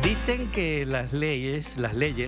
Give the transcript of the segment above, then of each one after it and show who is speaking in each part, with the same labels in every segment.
Speaker 1: Dicen que las leyes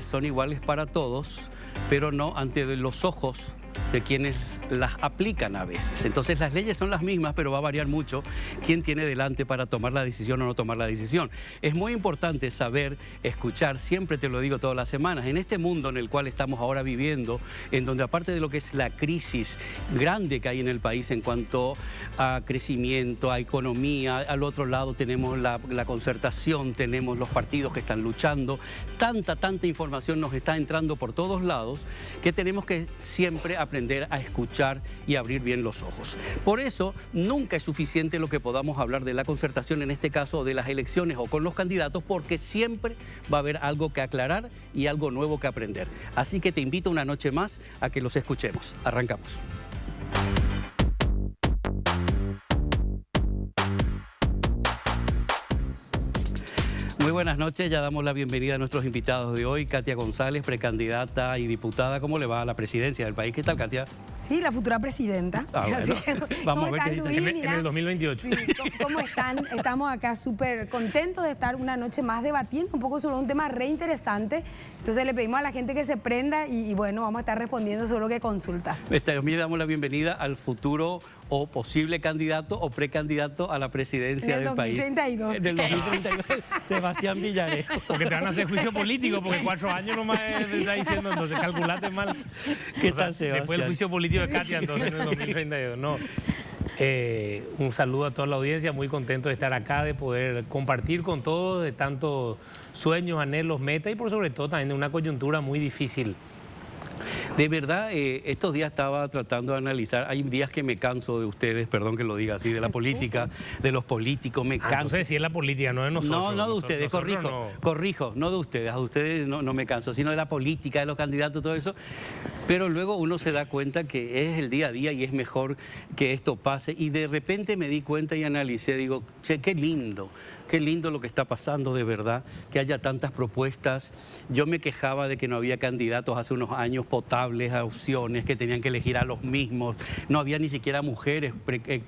Speaker 1: son iguales para todos, pero no ante los ojos de quienes las aplican a veces. Entonces las leyes son las mismas, pero va a variar mucho quién tiene delante para tomar la decisión o no tomar la decisión. Es muy importante saber, escuchar, siempre te lo digo todas las semanas, en este mundo en el cual estamos ahora viviendo, en donde aparte de lo que es la crisis grande que hay en el país en cuanto a crecimiento, a economía, al otro lado tenemos la concertación, tenemos los partidos que están luchando, tanta información nos está entrando por todos lados que tenemos que siempre aprender a escuchar y abrir bien los ojos. Por eso, nunca es suficiente lo que podamos hablar de la concertación, en este caso de las elecciones o con los candidatos, porque siempre va a haber algo que aclarar y algo nuevo que aprender. Así que te invito una noche más a que los escuchemos. Arrancamos. Muy buenas noches, ya damos la bienvenida a nuestros invitados de hoy. Katia González, precandidata y diputada. ¿Cómo le va a la presidencia del país? ¿Qué tal, Katia?
Speaker 2: Sí, la futura presidenta.
Speaker 1: Bueno. Vamos a ver qué dicen.
Speaker 2: En
Speaker 3: el 2028.
Speaker 2: Sí, ¿cómo están? Estamos acá súper contentos de estar una noche más debatiendo un poco sobre un tema re interesante. Entonces le pedimos a la gente que se prenda y bueno, vamos a estar respondiendo sobre lo que consultas.
Speaker 1: También damos la bienvenida al futuro o posible candidato o precandidato a la presidencia del país.
Speaker 2: En el 2032.
Speaker 1: En el 2032, Sebastián Villarejo.
Speaker 3: Porque te van a hacer juicio político, porque 4 años nomás te está diciendo, entonces calculate mal.
Speaker 1: ¿Qué tal, Sebastián?
Speaker 3: Después del juicio político de Katia, entonces en el 2032, no. Un saludo a toda la audiencia, muy contento de estar acá, de poder compartir con todos de tantos sueños, anhelos, metas y por sobre todo también de una coyuntura muy difícil.
Speaker 1: De verdad, estos días estaba tratando de analizar, hay días que me canso de ustedes, perdón que lo diga así, de la política, de los políticos, me canso.
Speaker 3: Entonces sí es la política, no de nosotros.
Speaker 1: No de ustedes, corrijo, no de ustedes, a ustedes no me canso, sino de la política, de los candidatos, todo eso. Pero luego uno se da cuenta que es el día a día y es mejor que esto pase. Y de repente me di cuenta y analicé, digo, che, qué lindo lo que está pasando de verdad, que haya tantas propuestas. Yo me quejaba de que no había candidatos hace unos años potables a opciones, que tenían que elegir a los mismos. No había ni siquiera mujeres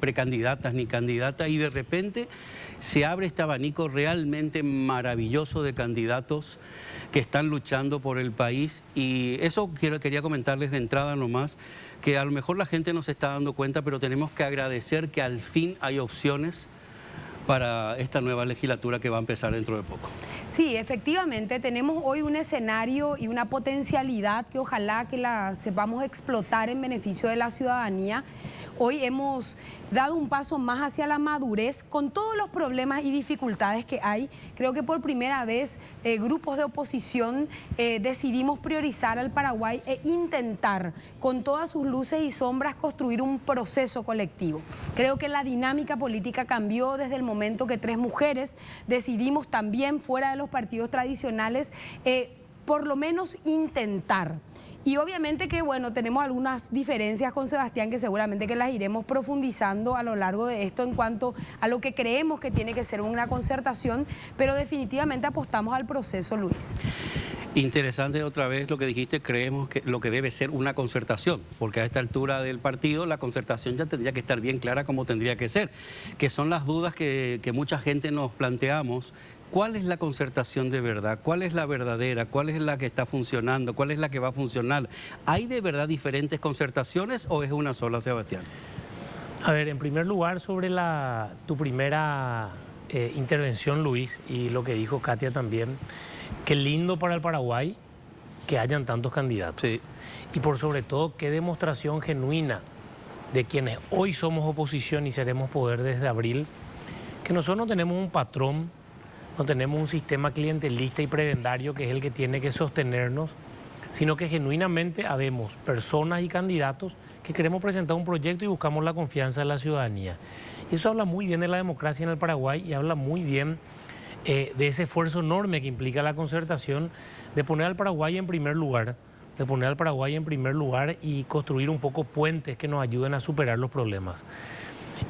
Speaker 1: precandidatas ni candidatas y de repente se abre este abanico realmente maravilloso de candidatos que están luchando por el país y eso quería comentarles de entrada nomás, que a lo mejor la gente no se está dando cuenta, pero tenemos que agradecer que al fin hay opciones para esta nueva legislatura que va a empezar dentro de poco.
Speaker 2: Sí, efectivamente, tenemos hoy un escenario y una potencialidad que ojalá que la sepamos explotar en beneficio de la ciudadanía. Hoy hemos dado un paso más hacia la madurez con todos los problemas y dificultades que hay. Creo que por primera vez grupos de oposición decidimos priorizar al Paraguay e intentar con todas sus luces y sombras construir un proceso colectivo. Creo que la dinámica política cambió desde el momento que 3 mujeres decidimos también fuera de los partidos tradicionales por lo menos intentar. Y obviamente que, bueno, tenemos algunas diferencias con Sebastián que seguramente que las iremos profundizando a lo largo de esto en cuanto a lo que creemos que tiene que ser una concertación, pero definitivamente apostamos al proceso, Luis.
Speaker 1: Interesante otra vez lo que dijiste, creemos que lo que debe ser una concertación, porque a esta altura del partido la concertación ya tendría que estar bien clara como tendría que ser, que son las dudas que mucha gente nos planteamos. ¿Cuál es la concertación de verdad? ¿Cuál es la verdadera? ¿Cuál es la que está funcionando? ¿Cuál es la que va a funcionar? ¿Hay de verdad diferentes concertaciones o es una sola, Sebastián?
Speaker 3: A ver, en primer lugar, sobre tu primera intervención, Luis, y lo que dijo Katia también, qué lindo para el Paraguay que hayan tantos candidatos.
Speaker 1: Sí.
Speaker 3: Y por sobre todo, qué demostración genuina de quienes hoy somos oposición y seremos poder desde abril, que nosotros no tenemos un patrón, no tenemos un sistema clientelista y prebendario que es el que tiene que sostenernos, sino que genuinamente habemos personas y candidatos que queremos presentar un proyecto y buscamos la confianza de la ciudadanía. Y eso habla muy bien de la democracia en el Paraguay y habla muy bien de ese esfuerzo enorme que implica la concertación de poner al Paraguay en primer lugar, y construir un poco puentes que nos ayuden a superar los problemas.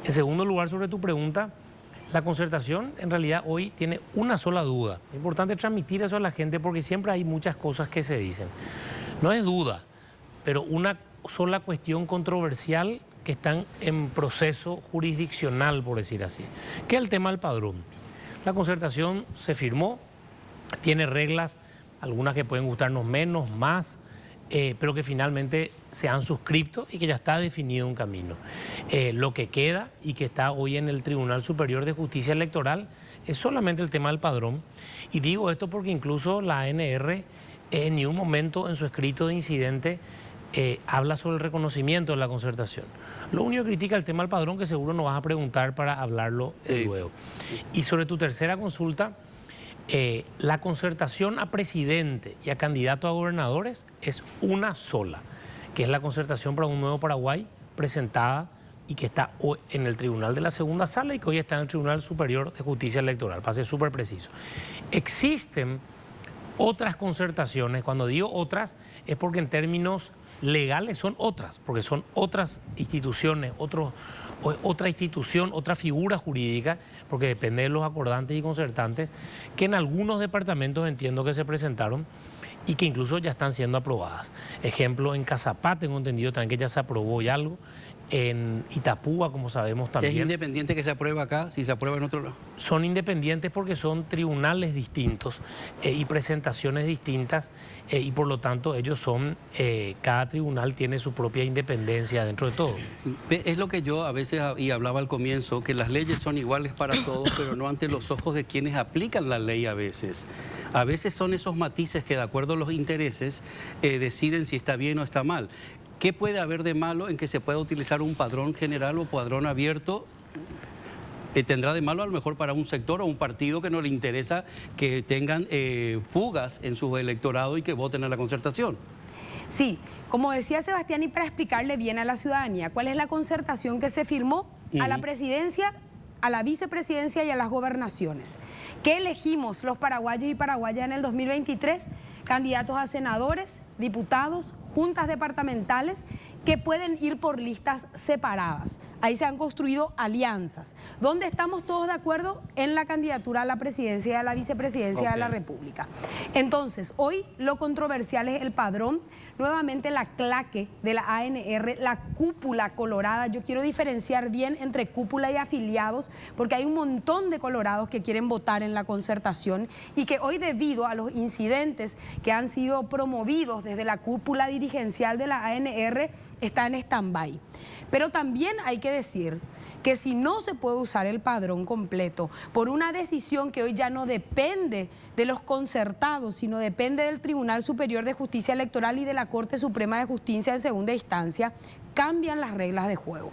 Speaker 3: En segundo lugar, sobre tu pregunta, la concertación en realidad hoy tiene una sola duda. Es importante transmitir eso a la gente porque siempre hay muchas cosas que se dicen. No es duda, pero una sola cuestión controversial que están en proceso jurisdiccional, por decir así, que es el tema del padrón. La concertación se firmó, tiene reglas, algunas que pueden gustarnos menos, más, pero que finalmente se han suscrito y que ya está definido un camino. Lo que queda y que está hoy en el Tribunal Superior de Justicia Electoral es solamente el tema del padrón. Y digo esto porque incluso la ANR en ni un momento en su escrito de incidente habla sobre el reconocimiento de la concertación. Lo único que critica el tema del padrón, que seguro nos vas a preguntar para hablarlo luego. Y sobre tu tercera consulta, la concertación a presidente y a candidato a gobernadores es una sola, que es la concertación para un nuevo Paraguay presentada y que está hoy en el Tribunal de la Segunda Sala y que hoy está en el Tribunal Superior de Justicia Electoral, para ser súper preciso. Existen otras concertaciones, cuando digo otras es porque en términos legales son otras, porque son otras instituciones, otra institución, otra figura jurídica, porque depende de los acordantes y concertantes, que en algunos departamentos entiendo que se presentaron y que incluso ya están siendo aprobadas. Ejemplo, en Cazapá tengo entendido también que ya se aprobó y algo. En Itapúa, como sabemos también.
Speaker 1: ¿Es independiente que se aprueba acá, si se aprueba en otro lado?
Speaker 3: Son independientes porque son tribunales distintos y presentaciones distintas y por lo tanto ellos son, cada tribunal tiene su propia independencia dentro de todo.
Speaker 1: Es lo que yo a veces, y hablaba al comienzo, que las leyes son iguales para todos, pero no ante los ojos de quienes aplican la ley a veces. A veces son esos matices que de acuerdo a los intereses deciden si está bien o está mal. ¿Qué puede haber de malo en que se pueda utilizar un padrón general o padrón abierto? Tendrá de malo a lo mejor para un sector o un partido que no le interesa que tengan fugas en su electorado y que voten a la concertación.
Speaker 2: Sí, como decía Sebastián, y para explicarle bien a la ciudadanía, ¿cuál es la concertación que se firmó a la presidencia, a la vicepresidencia y a las gobernaciones? ¿Qué elegimos los paraguayos y paraguayas en el 2023? Candidatos a senadores, diputados, juntas departamentales que pueden ir por listas separadas. Ahí se han construido alianzas, donde estamos todos de acuerdo en la candidatura a la presidencia y a la vicepresidencia de la República. Entonces, hoy lo controversial es el padrón, nuevamente la claque de la ANR, la cúpula colorada. Yo quiero diferenciar bien entre cúpula y afiliados, porque hay un montón de colorados que quieren votar en la concertación y que hoy, debido a los incidentes que han sido promovidos desde la cúpula dirigencial de la ANR, está en stand-by. Pero también hay que decir que si no se puede usar el padrón completo por una decisión que hoy ya no depende de los concertados, sino depende del Tribunal Superior de Justicia Electoral y de la Corte Suprema de Justicia en segunda instancia, cambian las reglas de juego.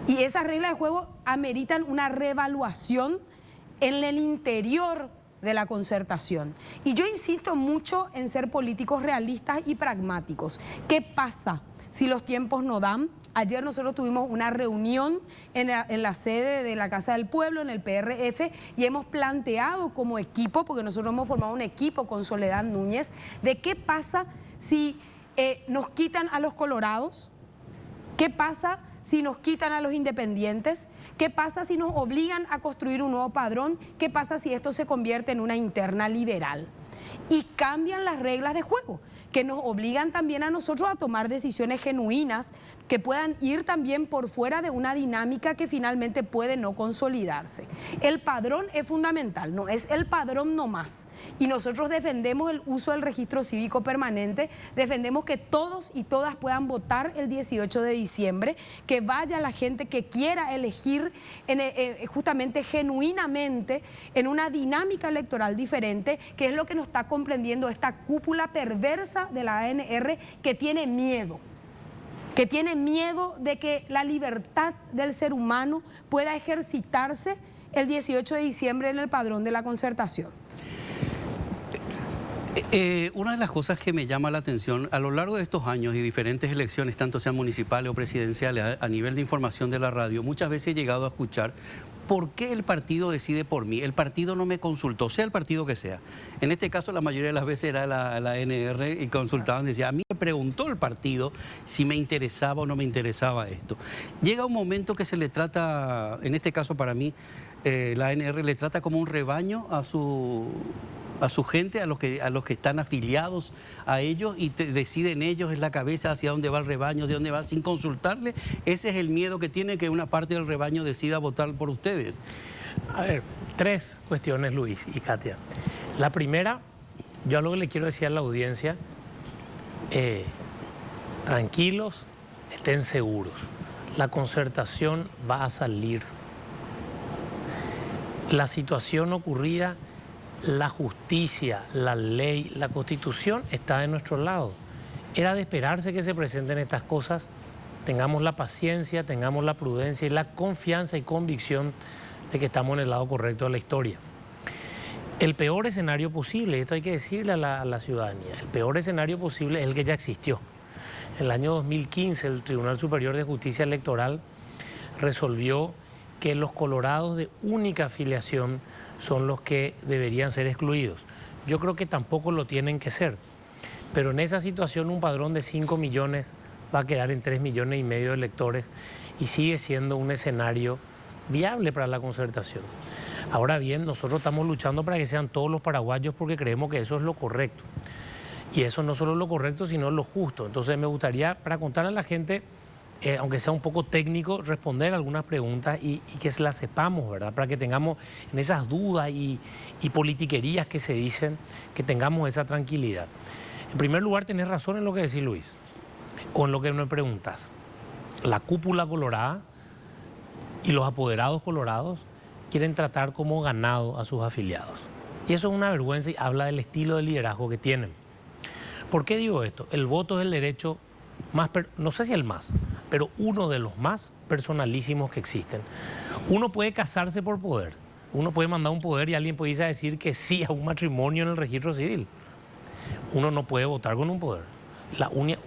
Speaker 2: Y esas reglas de juego ameritan una reevaluación en el interior de la concertación. Y yo insisto mucho en ser políticos realistas y pragmáticos. ¿Qué pasa si los tiempos no dan? Ayer nosotros tuvimos una reunión en la sede de la Casa del Pueblo, en el PRF, y hemos planteado como equipo, porque nosotros hemos formado un equipo con Soledad Núñez, de qué pasa si nos quitan a los colorados, qué pasa si nos quitan a los independientes, qué pasa si nos obligan a construir un nuevo padrón, qué pasa si esto se convierte en una interna liberal. Y cambian las reglas de juego, que nos obligan también a nosotros a tomar decisiones genuinas que puedan ir también por fuera de una dinámica que finalmente puede no consolidarse. El padrón es fundamental, no es el padrón nomás. Y nosotros defendemos el uso del registro cívico permanente, defendemos que todos y todas puedan votar el 18 de diciembre, que vaya la gente que quiera elegir justamente genuinamente en una dinámica electoral diferente, que es lo que nos está comprendiendo esta cúpula perversa de la ANR, que tiene miedo de que la libertad del ser humano pueda ejercitarse el 18 de diciembre en el padrón de la concertación.
Speaker 1: Una de las cosas que me llama la atención a lo largo de estos años y diferentes elecciones, tanto sean municipales o presidenciales, a nivel de información de la radio, muchas veces he llegado a escuchar: ¿por qué el partido decide por mí? El partido no me consultó, sea el partido que sea. En este caso, la mayoría de las veces era la ANR y consultaban, decía: a mí me preguntó el partido si me interesaba o no me interesaba esto. Llega un momento que se le trata, en este caso para mí, la ANR le trata como un rebaño a su gente, a los que están afiliados a ellos, y deciden ellos, es la cabeza hacia dónde va el rebaño, hacia dónde va, sin consultarle. Ese es el miedo que tiene, que una parte del rebaño decida votar por ustedes.
Speaker 3: A ver, tres cuestiones, Luis y Katia. La primera, yo algo que le quiero decir a la audiencia, tranquilos, estén seguros. La concertación va a salir. La situación ocurrida, la justicia, la ley, la Constitución está de nuestro lado. Era de esperarse que se presenten estas cosas. Tengamos la paciencia, tengamos la prudencia y la confianza y convicción de que estamos en el lado correcto de la historia. El peor escenario posible, esto hay que decirle a la ciudadanía, el peor escenario posible es el que ya existió. En el año 2015 el Tribunal Superior de Justicia Electoral resolvió que los colorados de única afiliación son los que deberían ser excluidos. Yo creo que tampoco lo tienen que ser, pero en esa situación un padrón de 5 millones va a quedar en 3,5 millones de electores y sigue siendo un escenario viable para la concertación. Ahora bien, nosotros estamos luchando para que sean todos los paraguayos porque creemos que eso es lo correcto. Y eso no solo es lo correcto, sino lo justo. Entonces me gustaría, para contarle a la gente, aunque sea un poco técnico, responder algunas preguntas y que se las sepamos, ¿verdad? Para que tengamos en esas dudas y politiquerías que se dicen, que tengamos esa tranquilidad. En primer lugar, tenés razón en lo que decís, Luis, o en lo que me preguntas. La cúpula colorada y los apoderados colorados quieren tratar como ganado a sus afiliados. Y eso es una vergüenza y habla del estilo de liderazgo que tienen. ¿Por qué digo esto? El voto es el derecho más, no sé si el más, pero uno de los más personalísimos que existen. Uno puede casarse por poder, uno puede mandar un poder y alguien puede irse a decir que sí a un matrimonio en el registro civil. Uno no puede votar con un poder.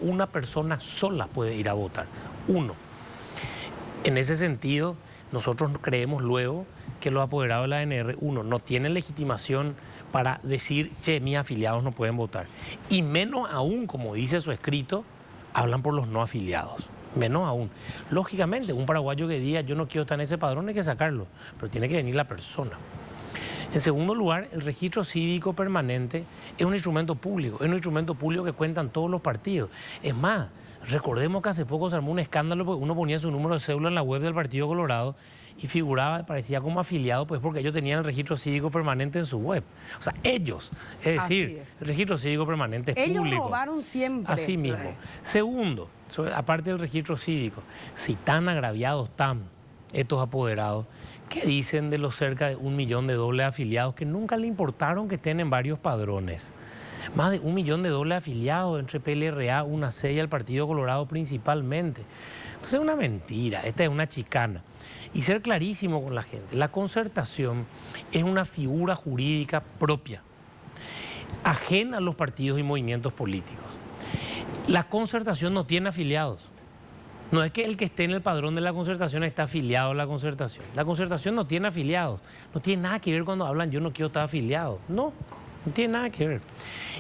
Speaker 3: Una persona sola puede ir a votar, uno. En ese sentido, nosotros creemos luego que los apoderados de la ANR, uno, no tienen legitimación para decir, che, mis afiliados no pueden votar. Y menos aún, como dice su escrito, hablan por los no afiliados. Menos aún. Lógicamente, un paraguayo que diga, yo no quiero estar en ese padrón, hay que sacarlo. Pero tiene que venir la persona. En segundo lugar, el registro cívico permanente es un instrumento público. Es un instrumento público que cuentan todos los partidos. Es más, recordemos que hace poco se armó un escándalo porque uno ponía su número de cédula en la web del Partido Colorado y figuraba, parecía como afiliado, pues porque ellos tenían el registro cívico permanente en su web. O sea, ellos, es decir, el registro cívico permanente es público.
Speaker 2: Ellos robaron siempre.
Speaker 3: Así mismo. Segundo, aparte del registro cívico, si tan agraviados están estos apoderados, ¿qué dicen de los cerca de 1 millón de dobles afiliados que nunca le importaron que estén en varios padrones? Más de 1 millón de dobles afiliados entre PLRA, UNAC y el Partido Colorado principalmente. Entonces es una mentira, esta es una chicana. Y ser clarísimo con la gente, la concertación es una figura jurídica propia, ajena a los partidos y movimientos políticos. La concertación no tiene afiliados. No es que el que esté en el padrón de la concertación está afiliado a la concertación. La concertación no tiene afiliados. No tiene nada que ver cuando hablan yo no quiero estar afiliado. No tiene nada que ver.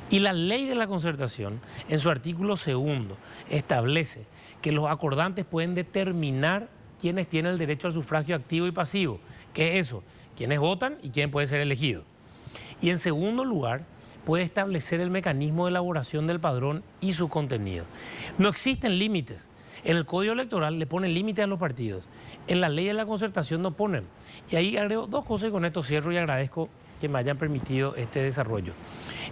Speaker 3: Y la ley de la concertación, en su artículo 2, establece que los acordantes pueden determinar quiénes tienen el derecho al sufragio activo y pasivo. ¿Qué es eso? Quiénes votan y quién puede ser elegido. Y en segundo lugar, puede establecer el mecanismo de elaboración del padrón y su contenido. No existen límites. En el Código Electoral le ponen límites a los partidos. En la ley de la concertación no ponen. Y ahí agrego 2 cosas y con esto cierro y agradezco que me hayan permitido este desarrollo.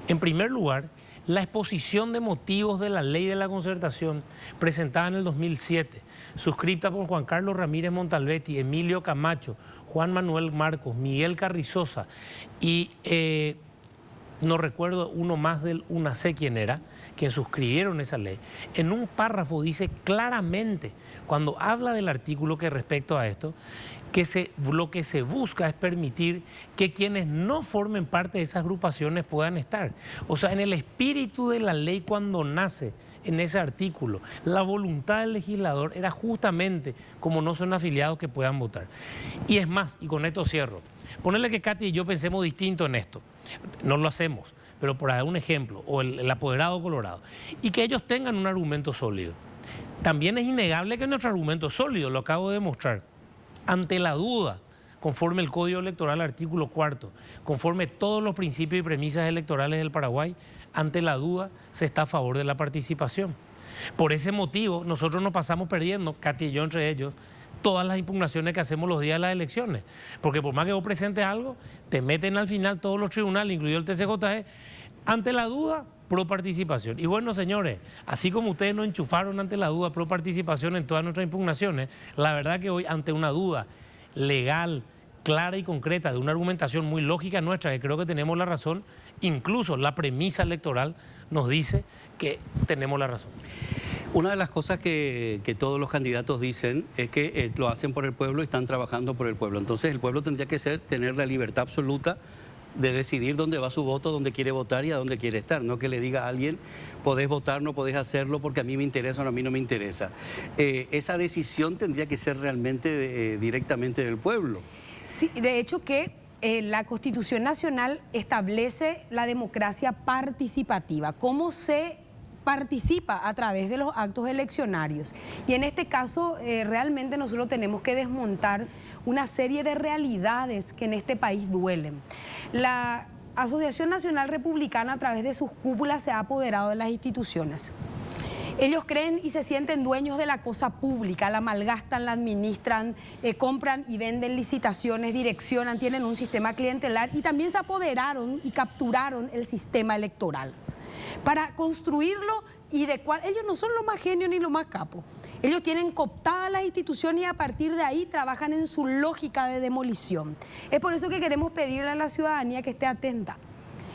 Speaker 3: En primer lugar, la exposición de motivos de la ley de la concertación presentada en el 2007, suscrita por Juan Carlos Ramírez Montalbetti, Emilio Camacho, Juan Manuel Marcos, Miguel Carrizosa y no recuerdo uno más del UNAC quién era, quien suscribieron esa ley. En un párrafo dice claramente, cuando habla del artículo que respecto a esto, que lo que se busca es permitir que quienes no formen parte de esas agrupaciones puedan estar. O sea, en el espíritu de la ley cuando nace en ese artículo, la voluntad del legislador era justamente como no son afiliados que puedan votar. Y es más, y con esto cierro, ponerle que Katy y yo pensemos distinto en esto, no lo hacemos, pero por dar un ejemplo, o el apoderado colorado, y que ellos tengan un argumento sólido. También es innegable que nuestro argumento es sólido, lo acabo de demostrar. Ante la duda, conforme el Código Electoral, artículo 4, conforme todos los principios y premisas electorales del Paraguay, ante la duda se está a favor de la participación. Por ese motivo, nosotros nos pasamos perdiendo, Katy y yo entre ellos, todas las impugnaciones que hacemos los días de las elecciones. Porque por más que vos presentes algo, te meten al final todos los tribunales, incluido el TCJE, ante la duda, pro participación. Y bueno, señores, así como ustedes nos enchufaron ante la duda, pro participación en todas nuestras impugnaciones, la verdad que hoy ante una duda legal, clara y concreta, de una argumentación muy lógica nuestra, que creo que tenemos la razón, incluso la premisa electoral nos dice que tenemos la razón.
Speaker 1: Una de las cosas que todos los candidatos dicen es que lo hacen por el pueblo y están trabajando por el pueblo. Entonces el pueblo tendría que tener la libertad absoluta de decidir dónde va su voto, dónde quiere votar y a dónde quiere estar. No que le diga a alguien, podés votar, no podés hacerlo porque a mí me interesa o a mí no me interesa. Esa decisión tendría que ser realmente directamente del pueblo.
Speaker 2: Sí, de hecho que la Constitución Nacional establece la democracia participativa. ¿Cómo se participa? A través de los actos eleccionarios. Y en este caso, realmente nosotros tenemos que desmontar una serie de realidades que en este país duelen. La Asociación Nacional Republicana, a través de sus cúpulas, se ha apoderado de las instituciones. Ellos creen y se sienten dueños de la cosa pública, la malgastan, la administran, compran y venden licitaciones, direccionan, tienen un sistema clientelar y también se apoderaron y capturaron el sistema electoral para construirlo y de cual ellos no son los más genios ni los más capos. Ellos tienen cooptadas las instituciones y a partir de ahí trabajan en su lógica de demolición. Es por eso que queremos pedirle a la ciudadanía que esté atenta,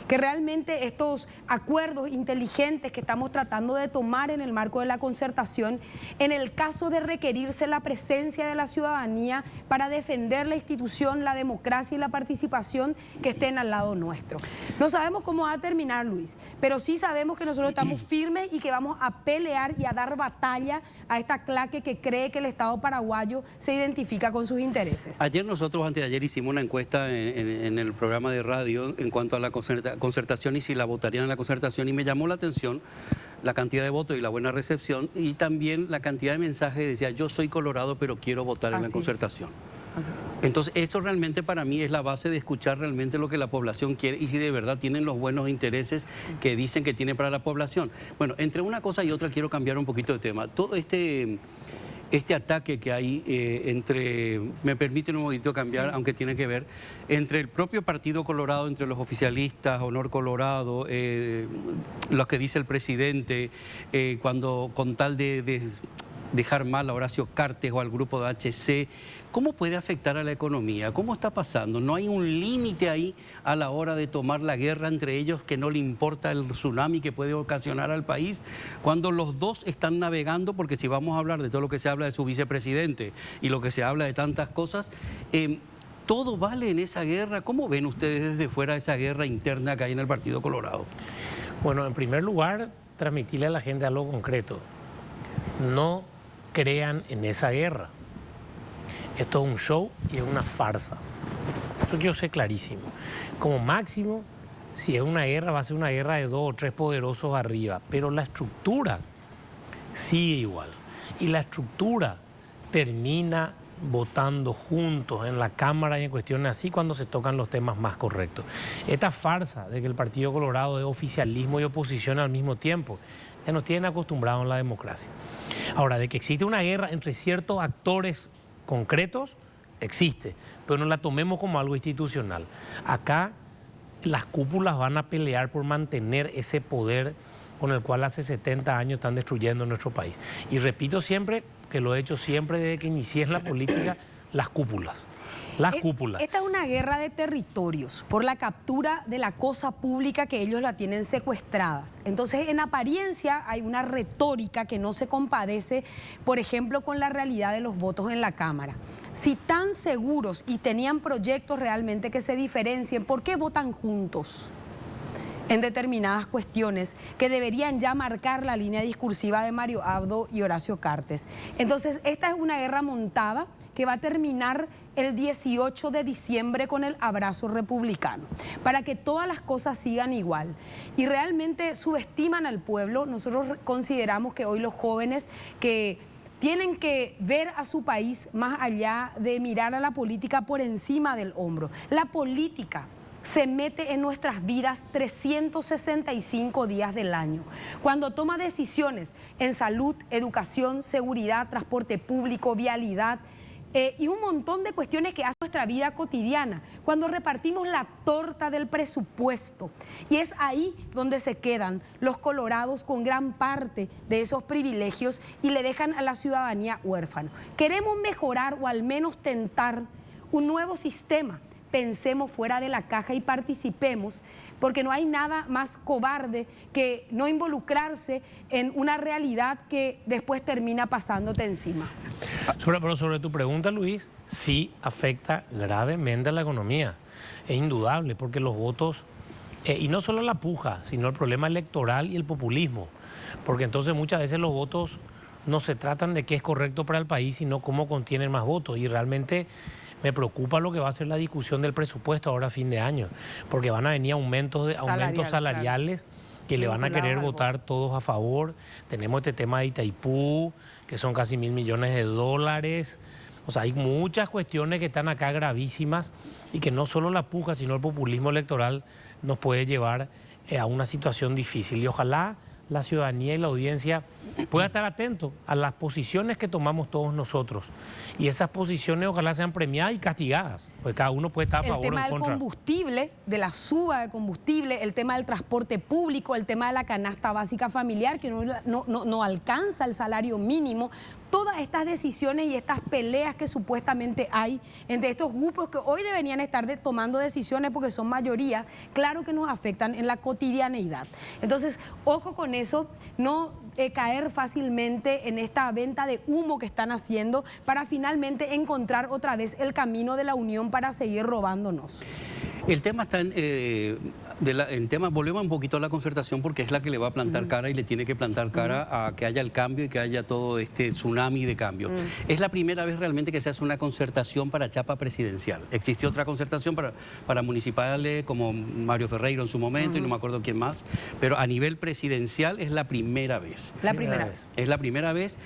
Speaker 2: que realmente estos acuerdos inteligentes que estamos tratando de tomar en el marco de la concertación, en el caso de requerirse la presencia de la ciudadanía para defender la institución, la democracia y la participación, que estén al lado nuestro. No sabemos cómo va a terminar, Luis, pero sí sabemos que nosotros estamos firmes y que vamos a pelear y a dar batalla a esta claque que cree que el Estado paraguayo se identifica con sus intereses.
Speaker 1: Ayer nosotros, antes de ayer, hicimos una encuesta en el programa de radio en cuanto a la concertación y si la votarían en la concertación, y me llamó la atención la cantidad de votos y la buena recepción y también la cantidad de mensajes. Decía, yo soy colorado pero quiero votar en la concertación. Entonces eso realmente para mí es la base de escuchar realmente lo que la población quiere y si de verdad tienen los buenos intereses que dicen que tiene para la población. Bueno, entre una cosa y otra quiero cambiar un poquito de tema. Todo este ataque que hay entre, me permiten un momentito cambiar, sí, aunque tiene que ver, entre el propio Partido Colorado, entre los oficialistas, Honor Colorado, lo que dice el presidente, cuando con tal de dejar mal a Horacio Cartes o al grupo de HC, ¿cómo puede afectar a la economía? ¿Cómo está pasando? ¿No hay un límite ahí a la hora de tomar la guerra entre ellos que no le importa el tsunami que puede ocasionar al país? Cuando los dos están navegando, porque si vamos a hablar de todo lo que se habla de su vicepresidente y lo que se habla de tantas cosas, todo vale en esa guerra. ¿Cómo ven ustedes desde fuera esa guerra interna que hay en el Partido Colorado?
Speaker 3: Bueno, en primer lugar, transmitirle a la gente algo concreto. No crean en esa guerra. Esto es un show y es una farsa. Eso yo sé clarísimo. Como máximo, si es una guerra, va a ser una guerra de 2 o 3 poderosos arriba. Pero la estructura sigue igual. Y la estructura termina votando juntos en la Cámara y en cuestiones así cuando se tocan los temas más correctos. Esta farsa de que el Partido Colorado es oficialismo y oposición al mismo tiempo, ya nos tienen acostumbrados en la democracia. Ahora, de que existe una guerra entre ciertos actores concretos, existe, pero no la tomemos como algo institucional. Acá las cúpulas van a pelear por mantener ese poder con el cual hace 70 años están destruyendo nuestro país. Y repito siempre, que lo he hecho siempre desde que inicié en la política, las cúpulas. Las cúpulas.
Speaker 2: Esta es una guerra de territorios por la captura de la cosa pública que ellos la tienen secuestradas. Entonces, en apariencia hay una retórica que no se compadece, por ejemplo, con la realidad de los votos en la Cámara. Si tan seguros y tenían proyectos realmente que se diferencien, ¿por qué votan juntos en determinadas cuestiones que deberían ya marcar la línea discursiva de Mario Abdo y Horacio Cartes? Entonces, esta es una guerra montada que va a terminar el 18 de diciembre con el abrazo republicano, para que todas las cosas sigan igual. Y realmente subestiman al pueblo. Nosotros consideramos que hoy los jóvenes que tienen que ver a su país más allá de mirar a la política por encima del hombro. La política se mete en nuestras vidas 365 días del año. Cuando toma decisiones en salud, educación, seguridad, transporte público, vialidad, y un montón de cuestiones que hacen nuestra vida cotidiana, cuando repartimos la torta del presupuesto. Y es ahí donde se quedan los colorados con gran parte de esos privilegios y le dejan a la ciudadanía huérfano. Queremos mejorar o al menos tentar un nuevo sistema. Pensemos fuera de la caja y participemos, porque no hay nada más cobarde que no involucrarse en una realidad que después termina pasándote encima.
Speaker 3: Pero sobre tu pregunta, Luis, sí afecta gravemente a la economía. Es indudable, porque los votos, y no solo la puja, sino el problema electoral y el populismo, porque entonces muchas veces los votos no se tratan de qué es correcto para el país, sino cómo contienen más votos, y realmente me preocupa lo que va a ser la discusión del presupuesto ahora a fin de año, porque van a venir aumentos salariales que le van a querer votar todos a favor. Tenemos este tema de Itaipú, que son casi $1.000 millones de dólares. O sea, hay muchas cuestiones que están acá gravísimas y que no solo la puja, sino el populismo electoral nos puede llevar a una situación difícil. Y ojalá la ciudadanía y la audiencia pueda estar atentos a las posiciones que tomamos todos nosotros. Y esas posiciones ojalá sean premiadas y castigadas, porque cada uno puede estar a favor o en contra.
Speaker 2: El tema del combustible, de la suba de combustible, el tema del transporte público, el tema de la canasta básica familiar, que no alcanza el salario mínimo. Todas estas decisiones y estas peleas que supuestamente hay entre estos grupos que hoy deberían estar tomando decisiones porque son mayoría, claro que nos afectan en la cotidianeidad. Entonces, ojo con eso, no caer fácilmente en esta venta de humo que están haciendo para finalmente encontrar otra vez el camino de la unión para seguir robándonos.
Speaker 1: El tema está volvemos un poquito a la concertación, porque es la que le va a plantar cara y le tiene que plantar cara a que haya el cambio y que haya todo este tsunami de cambio. Es la primera vez realmente que se hace una concertación para chapa presidencial. Existió otra concertación para municipales, como Mario Ferreiro en su momento, y no me acuerdo quién más, pero a nivel presidencial es la primera vez.
Speaker 2: La primera vez.
Speaker 1: Es la primera vez.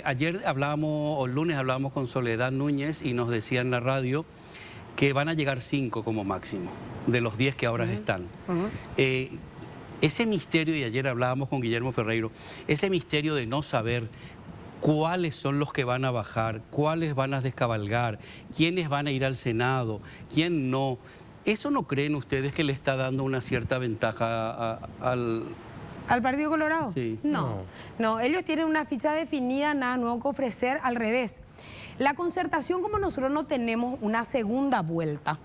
Speaker 1: Ayer hablábamos, o el lunes hablábamos con Soledad Núñez y nos decía en la radio que van a llegar 5 como máximo, de los 10 que ahora están. Ese misterio, y ayer hablábamos con Guillermo Ferreiro, ese misterio de no saber cuáles son los que van a bajar, cuáles van a descabalgar, quiénes van a ir al Senado, quién no. ¿Eso no creen ustedes que le está dando una cierta ventaja
Speaker 2: ¿Al Partido Colorado?
Speaker 1: Sí.
Speaker 2: No, ellos tienen una ficha definida, nada nuevo que ofrecer, al revés. La concertación, como nosotros no tenemos una segunda vuelta,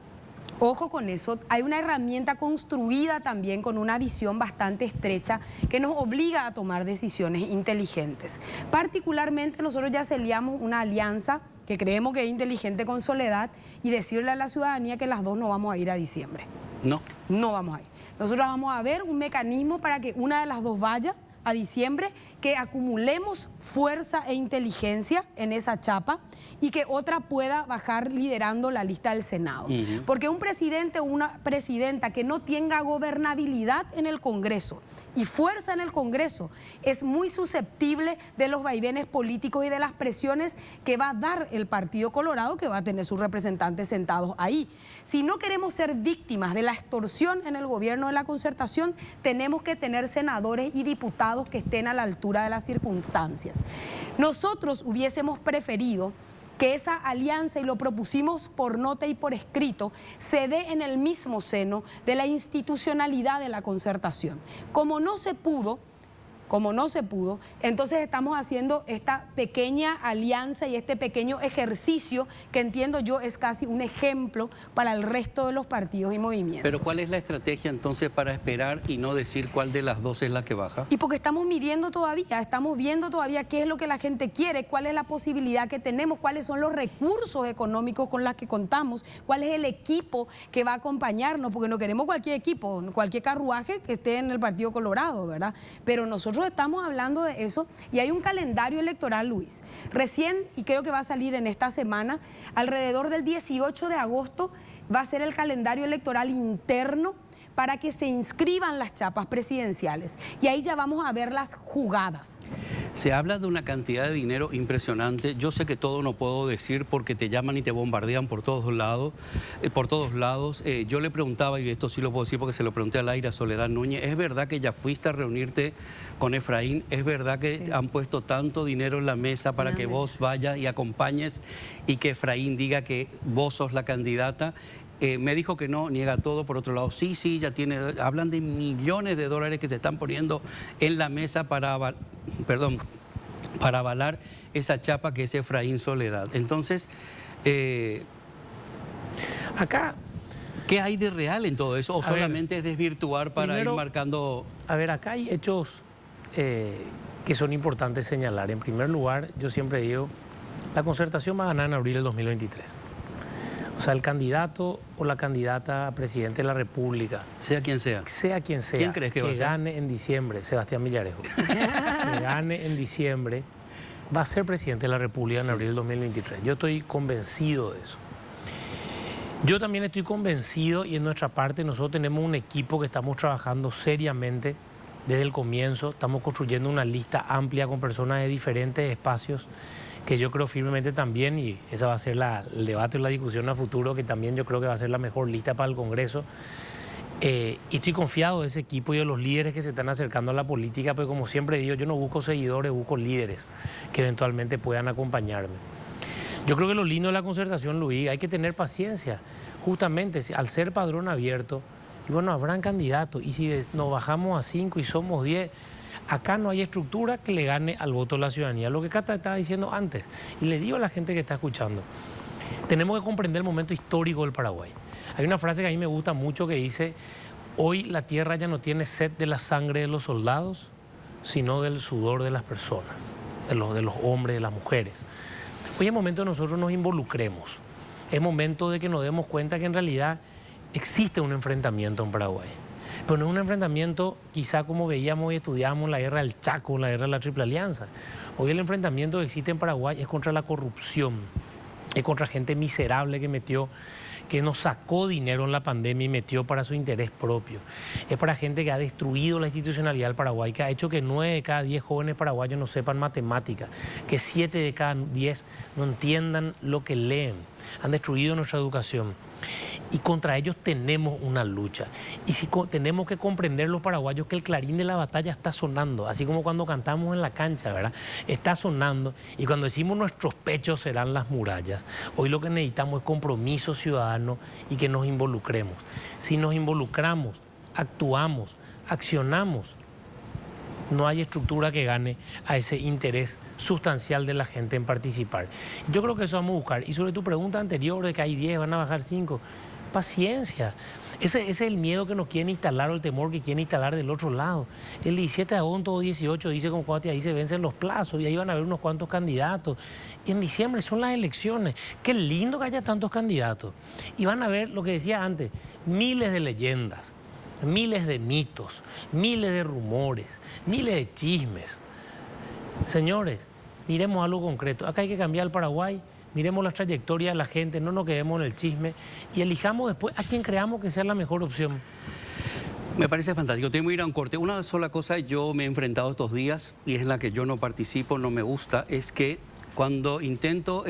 Speaker 2: ojo con eso, hay una herramienta construida también con una visión bastante estrecha que nos obliga a tomar decisiones inteligentes. Particularmente nosotros ya celebramos una alianza que creemos que es inteligente con Soledad y decirle a la ciudadanía que las dos no vamos a ir a diciembre. No vamos a ir. Nosotros vamos a ver un mecanismo para que una de las dos vaya a diciembre, que acumulemos fuerza e inteligencia en esa chapa y que otra pueda bajar liderando la lista del Senado. Porque un presidente o una presidenta que no tenga gobernabilidad en el Congreso y fuerza en el Congreso es muy susceptible de los vaivenes políticos y de las presiones que va a dar el Partido Colorado, que va a tener sus representantes sentados ahí. Si no queremos ser víctimas de la extorsión en el gobierno de la concertación, tenemos que tener senadores y diputados que estén a la altura de las circunstancias. Nosotros hubiésemos preferido que esa alianza, y lo propusimos por nota y por escrito, se dé en el mismo seno de la institucionalidad de la concertación. Como no se pudo, entonces estamos haciendo esta pequeña alianza y este pequeño ejercicio que entiendo yo es casi un ejemplo para el resto de los partidos y movimientos.
Speaker 1: Pero ¿cuál es la estrategia entonces para esperar y no decir cuál de las dos es la que baja?
Speaker 2: Y porque estamos midiendo todavía, estamos viendo todavía qué es lo que la gente quiere, cuál es la posibilidad que tenemos, cuáles son los recursos económicos con los que contamos, cuál es el equipo que va a acompañarnos, porque no queremos cualquier equipo, cualquier carruaje que esté en el Partido Colorado, ¿verdad? Pero nosotros estamos hablando de eso y hay un calendario electoral, Luis. Recién, y creo que va a salir en esta semana, alrededor del 18 de agosto va a ser el calendario electoral interno para que se inscriban las chapas presidenciales. Y ahí ya vamos a ver las jugadas.
Speaker 1: Se habla de una cantidad de dinero impresionante. Yo sé que todo no puedo decir porque te llaman y te bombardean por todos lados. Yo le preguntaba, y esto sí lo puedo decir porque se lo pregunté al aire a Soledad Núñez, ¿es verdad que ya fuiste a reunirte con Efraín? ¿Es verdad que han puesto tanto dinero en la mesa para que vos vayas y acompañes y que Efraín diga que vos sos la candidata? Me dijo que no, niega todo. Por otro lado, sí, ya tiene, hablan de millones de dólares que se están poniendo en la mesa para avalar esa chapa que es Efraín Soledad. Entonces,
Speaker 3: acá,
Speaker 1: ¿qué hay de real en todo eso? ¿O solamente es desvirtuar para
Speaker 3: primero,
Speaker 1: ir marcando?
Speaker 3: A ver, acá hay hechos que son importantes señalar. En primer lugar, yo siempre digo, la Concertación va a ganar en abril del 2023. O sea, el candidato o la candidata a presidente de la República,
Speaker 1: sea quien sea,
Speaker 3: ¿Quién crees que va a ser? Gane en diciembre, Sebastián Villarejo, que gane en diciembre, va a ser presidente de la República en abril del 2023. Yo estoy convencido de eso. Yo también estoy convencido, y en nuestra parte nosotros tenemos un equipo que estamos trabajando seriamente desde el comienzo. Estamos construyendo una lista amplia con personas de diferentes espacios que yo creo firmemente también, y esa va a ser el debate o la discusión a futuro, que también yo creo que va a ser la mejor lista para el Congreso. Y estoy confiado de ese equipo y de los líderes que se están acercando a la política, porque como siempre digo, yo no busco seguidores, busco líderes que eventualmente puedan acompañarme. Yo creo que lo lindo de la Concertación, Luis, hay que tener paciencia. Justamente, al ser padrón abierto, y bueno, habrán candidatos, y si nos bajamos a 5 y somos 10... Acá no hay estructura que le gane al voto de la ciudadanía. Lo que Cata estaba diciendo antes, y le digo a la gente que está escuchando, tenemos que comprender el momento histórico del Paraguay. Hay una frase que a mí me gusta mucho que dice, hoy la tierra ya no tiene sed de la sangre de los soldados, sino del sudor de las personas, de los hombres, de las mujeres. Hoy es momento de nosotros nos involucremos. Es momento de que nos demos cuenta que en realidad existe un enfrentamiento en Paraguay. Pero no es un enfrentamiento quizá como veíamos y estudiamos la guerra del Chaco, la guerra de la Triple Alianza. Hoy el enfrentamiento que existe en Paraguay es contra la corrupción, es contra gente miserable que nos sacó dinero en la pandemia y metió para su interés propio. Es para gente que ha destruido la institucionalidad del Paraguay, que ha hecho que 9 de cada 10 jóvenes paraguayos no sepan matemáticas, que 7 de cada 10 no entiendan lo que leen. Han destruido nuestra educación. Y contra ellos tenemos una lucha. Y si tenemos que comprender los paraguayos que el clarín de la batalla está sonando, así como cuando cantamos en la cancha, ¿verdad? Está sonando, y cuando decimos nuestros pechos serán las murallas. Hoy lo que necesitamos es compromiso ciudadano y que nos involucremos. Si nos involucramos, actuamos, accionamos, no hay estructura que gane a ese interés sustancial de la gente en participar. Yo creo que eso vamos a buscar. Y sobre tu pregunta anterior de que hay 10, van a bajar 5, paciencia. Ese es el miedo que nos quieren instalar, o el temor que quieren instalar del otro lado. El 17 de agosto o 18 dice con Juati, ahí se vencen los plazos y ahí van a haber unos cuantos candidatos. Y en diciembre son las elecciones. Qué lindo que haya tantos candidatos. Y van a ver lo que decía antes, miles de leyendas, miles de mitos, miles de rumores, miles de chismes. Señores, miremos algo concreto. Acá hay que cambiar el Paraguay, miremos la trayectoria de la gente, no nos quedemos en el chisme y elijamos después a quien creamos que sea la mejor opción.
Speaker 1: Me parece fantástico. Tengo que ir a un corte. Una sola cosa yo me he enfrentado estos días, y es en la que yo no participo, no me gusta, es que cuando intento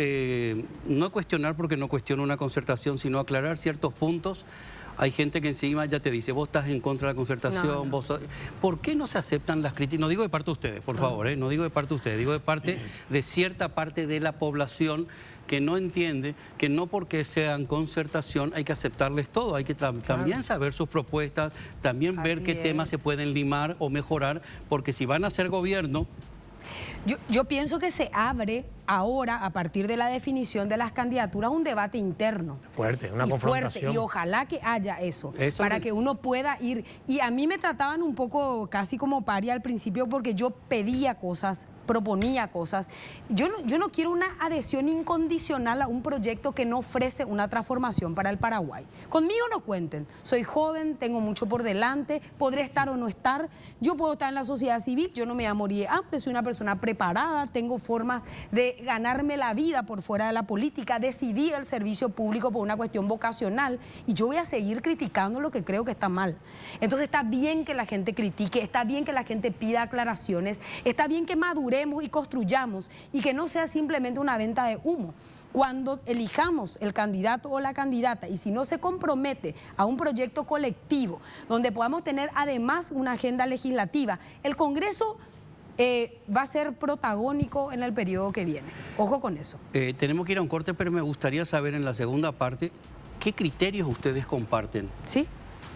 Speaker 1: no cuestionar, porque no cuestiono una concertación, sino aclarar ciertos puntos, hay gente que encima ya te dice, vos estás en contra de la concertación, no. ¿Por qué no se aceptan las críticas? No digo de parte de ustedes, por favor, no digo de parte de ustedes, digo de parte de cierta parte de la población que no entiende que no porque sean concertación hay que aceptarles todo, hay que también saber sus propuestas, también ver qué temas se pueden limar o mejorar, porque si van a hacer gobierno...
Speaker 2: Yo pienso que se abre ahora, a partir de la definición de las candidaturas, un debate interno.
Speaker 3: Fuerte, una confrontación.
Speaker 2: Fuerte, y ojalá que haya eso para que uno pueda ir. Y a mí me trataban un poco casi como paria al principio, porque yo pedía cosas, proponía cosas. Yo no quiero una adhesión incondicional a un proyecto que no ofrece una transformación para el Paraguay. Conmigo no cuenten. Soy joven, tengo mucho por delante, podré estar o no estar. Yo puedo estar en la sociedad civil, yo no me voy a morir de hambre, soy una persona preparada, tengo formas de de ganarme la vida por fuera de la política, decidí el servicio público por una cuestión vocacional y yo voy a seguir criticando lo que creo que está mal. Entonces está bien que la gente critique, está bien que la gente pida aclaraciones, está bien que maduremos y construyamos y que no sea simplemente una venta de humo. Cuando elijamos el candidato o la candidata y si no se compromete a un proyecto colectivo donde podamos tener además una agenda legislativa, el Congreso va a ser protagónico en el periodo que viene. Ojo con eso.
Speaker 1: Tenemos que ir a un corte, pero me gustaría saber en la segunda parte qué criterios ustedes comparten.
Speaker 2: ¿Sí?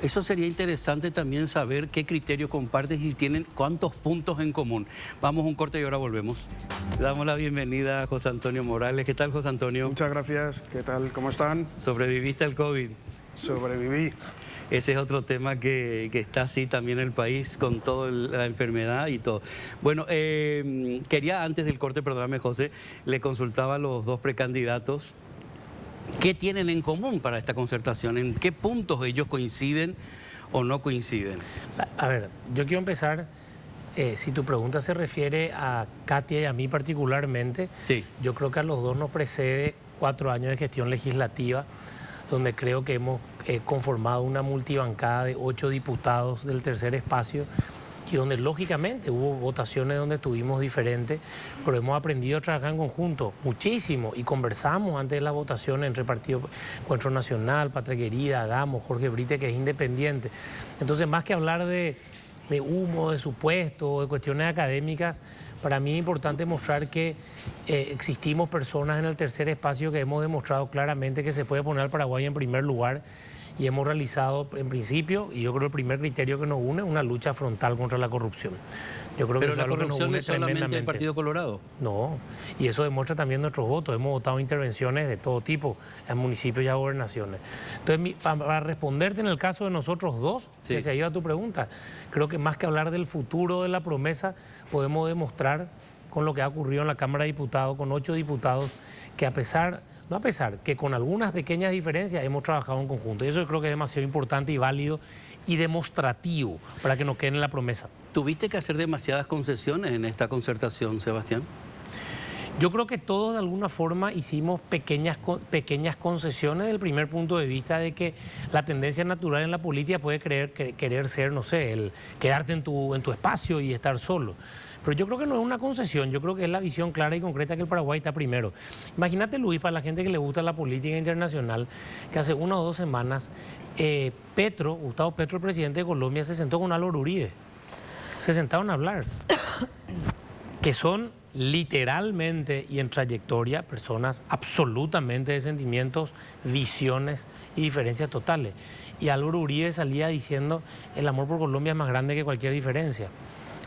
Speaker 1: Eso sería interesante también saber qué criterios comparten y tienen cuántos puntos en común. Vamos a un corte y ahora volvemos. Le damos la bienvenida a José Antonio Morales. ¿Qué tal, José Antonio?
Speaker 4: Muchas gracias. ¿Qué tal? ¿Cómo están?
Speaker 1: ¿Sobreviviste al COVID?
Speaker 4: Sobreviví.
Speaker 1: Ese es otro tema que está así también en el país con toda la enfermedad y todo. Bueno, quería antes del corte, perdóname José, le consultaba a los dos precandidatos. ¿Qué tienen en común para esta concertación? ¿En qué puntos ellos coinciden o no coinciden?
Speaker 3: A ver, yo quiero empezar, si tu pregunta se refiere a Katia y a mí particularmente,
Speaker 1: sí.
Speaker 3: Yo creo que a los dos nos precede 4 años de gestión legislativa, donde creo que hemos conformado una multibancada de 8 diputados del tercer espacio y donde lógicamente hubo votaciones donde estuvimos diferentes, pero hemos aprendido a trabajar en conjunto muchísimo y conversamos antes de la votación entre Partido Encuentro Nacional, Patria Querida, Hagamos, Jorge Brite, que es independiente. Entonces, más que hablar de humo, de supuestos, de cuestiones académicas, para mí es importante mostrar que existimos personas en el tercer espacio que hemos demostrado claramente que se puede poner al Paraguay en primer lugar y hemos realizado, en principio, y yo creo el primer criterio que nos une, una lucha frontal contra la corrupción. Yo creo
Speaker 1: Pero
Speaker 3: que
Speaker 1: la
Speaker 3: eso
Speaker 1: corrupción es solamente el Partido Colorado.
Speaker 3: No, y eso demuestra también nuestros votos. Hemos votado intervenciones de todo tipo en municipios y a gobernaciones. Entonces, para responderte en el caso de nosotros dos,
Speaker 1: sí.
Speaker 3: Si se iba a tu pregunta, creo que más que hablar del futuro de la promesa, podemos demostrar con lo que ha ocurrido en la Cámara de Diputados, con 8 diputados, que que con algunas pequeñas diferencias hemos trabajado en conjunto. Y eso yo creo que es demasiado importante y válido y demostrativo para que nos quede en la promesa.
Speaker 1: ¿Tuviste que hacer demasiadas concesiones en esta concertación, Sebastián?
Speaker 3: Yo creo que todos de alguna forma hicimos pequeñas concesiones del primer punto de vista de que la tendencia natural en la política puede querer ser, no sé, el quedarte en tu espacio y estar solo. Pero yo creo que no es una concesión, yo creo que es la visión clara y concreta que el Paraguay está primero. Imagínate, Luis, para la gente que le gusta la política internacional, que hace 1 o 2 semanas Gustavo Petro, el presidente de Colombia, se sentó con Álvaro Uribe. Se sentaron a hablar. Que son literalmente y en trayectoria personas absolutamente de sentimientos, visiones y diferencias totales. Y Álvaro Uribe salía diciendo el amor por Colombia es más grande que cualquier diferencia,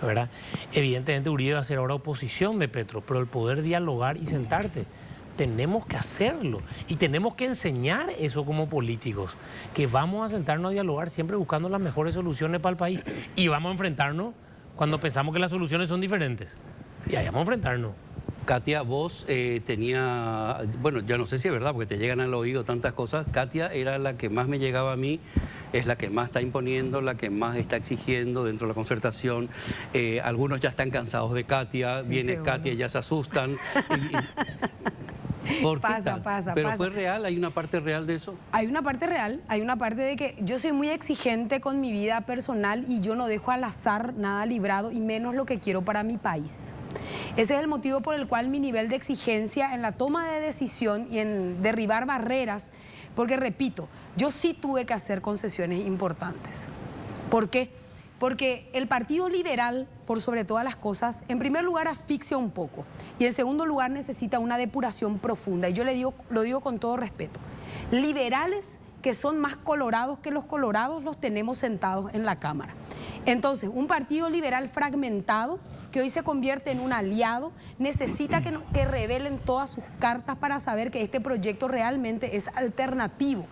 Speaker 3: ¿verdad? Evidentemente Uribe va a ser ahora oposición de Petro, pero el poder dialogar y sentarte, tenemos que hacerlo y tenemos que enseñar eso como políticos, que vamos a sentarnos a dialogar siempre buscando las mejores soluciones para el país y vamos a enfrentarnos cuando pensamos que las soluciones son diferentes. Y ahí vamos a enfrentarnos.
Speaker 1: Katia, vos bueno, yo no sé si es verdad, porque te llegan al oído tantas cosas. Katia era la que más me llegaba a mí, es la que más está imponiendo, la que más está exigiendo dentro de la concertación. Algunos ya están cansados de Katia,
Speaker 2: Sí,
Speaker 1: viene
Speaker 2: seguro.
Speaker 1: Katia y ya se asustan. ¿Por qué tal?
Speaker 2: Pasa.
Speaker 1: ¿Pero fue real? ¿Hay una parte real de eso?
Speaker 2: Hay una parte real, hay una parte de que yo soy muy exigente con mi vida personal y yo no dejo al azar nada librado y menos lo que quiero para mi país. Ese es el motivo por el cual mi nivel de exigencia en la toma de decisión y en derribar barreras, porque repito, yo sí tuve que hacer concesiones importantes. ¿Por qué? Porque el Partido Liberal, por sobre todas las cosas, en primer lugar asfixia un poco y en segundo lugar necesita una depuración profunda. Y yo lo digo con todo respeto. Liberales que son más colorados que los colorados los tenemos sentados en la Cámara. Entonces, un partido liberal fragmentado que hoy se convierte en un aliado necesita que revelen todas sus cartas para saber que este proyecto realmente es alternativo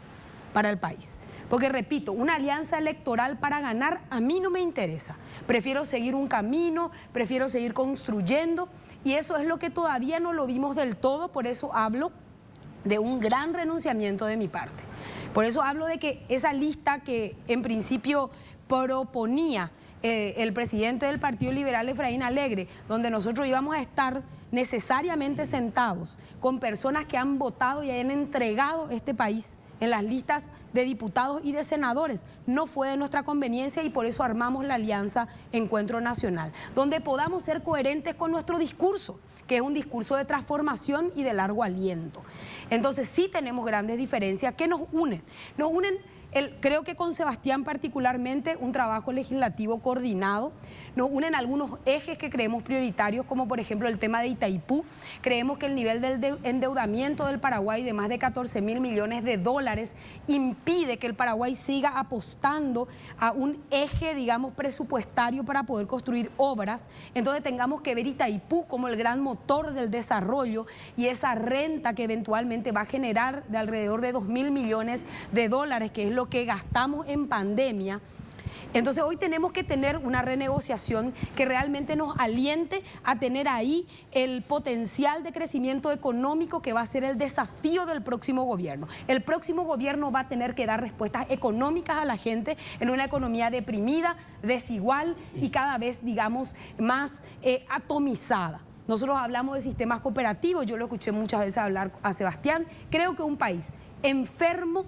Speaker 2: para el país. Porque repito, una alianza electoral para ganar a mí no me interesa. Prefiero seguir un camino, prefiero seguir construyendo y eso es lo que todavía no lo vimos del todo, por eso hablo de un gran renunciamiento de mi parte. Por eso hablo de que esa lista que en principio proponía el presidente del Partido Liberal, Efraín Alegre, donde nosotros íbamos a estar necesariamente sentados con personas que han votado y han entregado este país en las listas de diputados y de senadores. No fue de nuestra conveniencia y por eso armamos la alianza Encuentro Nacional, donde podamos ser coherentes con nuestro discurso, que es un discurso de transformación y de largo aliento. Entonces sí tenemos grandes diferencias que nos unen. Nos unen, creo que con Sebastián particularmente, un trabajo legislativo coordinado. Nos unen algunos ejes que creemos prioritarios, como por ejemplo el tema de Itaipú. Creemos que el nivel del endeudamiento del Paraguay de más de 14.000 millones de dólares impide que el Paraguay siga apostando a un eje, digamos, presupuestario para poder construir obras. Entonces tengamos que ver Itaipú como el gran motor del desarrollo y esa renta que eventualmente va a generar de alrededor de 2.000 millones de dólares, que es lo que gastamos en pandemia. Entonces hoy tenemos que tener una renegociación que realmente nos aliente a tener ahí el potencial de crecimiento económico que va a ser el desafío del próximo gobierno. El próximo gobierno va a tener que dar respuestas económicas a la gente en una economía deprimida, desigual y cada vez, digamos, más atomizada. Nosotros hablamos de sistemas cooperativos, yo lo escuché muchas veces hablar a Sebastián. Creo que un país enfermo